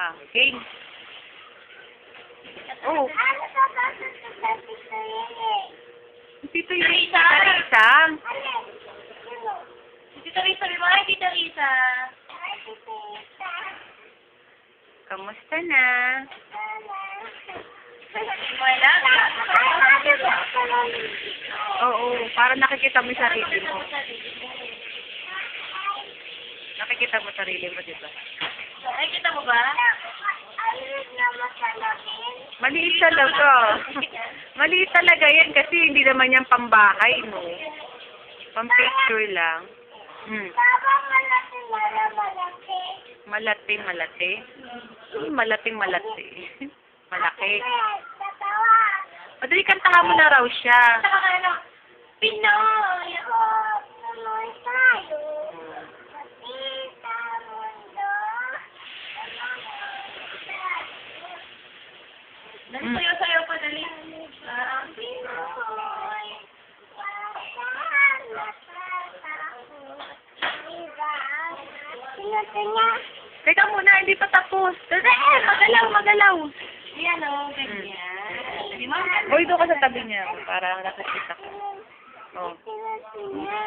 Ah, game. Oh. Ano ba ba sa Tito Yeye? Tito Risa. Risa. Sino? Tita Risa, may mga Tita Risa. Ay, Tito Risa. Kamusta na? Wala. Oo, para nakikita mo yung sarili mo. Nakikita mo sarili mo, di ba? Ay, kita mo ba? Ayun naman sa lamin. Maliit talaga. Maliit talaga yan kasi hindi naman yan pambahay, no? Pang-picture lang. Baba malaki na malaki. Malati, malati. Malating malati. Malaki. Tatawa. Madali kantahan mo na raw siya. Saka ka ano? Pinoy! Tuloy tayo. Sa mundo. Sayo-sayo pa, dali. Pinoy. Sino? Teka muna, hindi pa tapos. Magalaw, magalaw. Yan o, ganyan. Di ba? Uy, doon ka sa tabi niya para nakikita ko. Oh. Sino?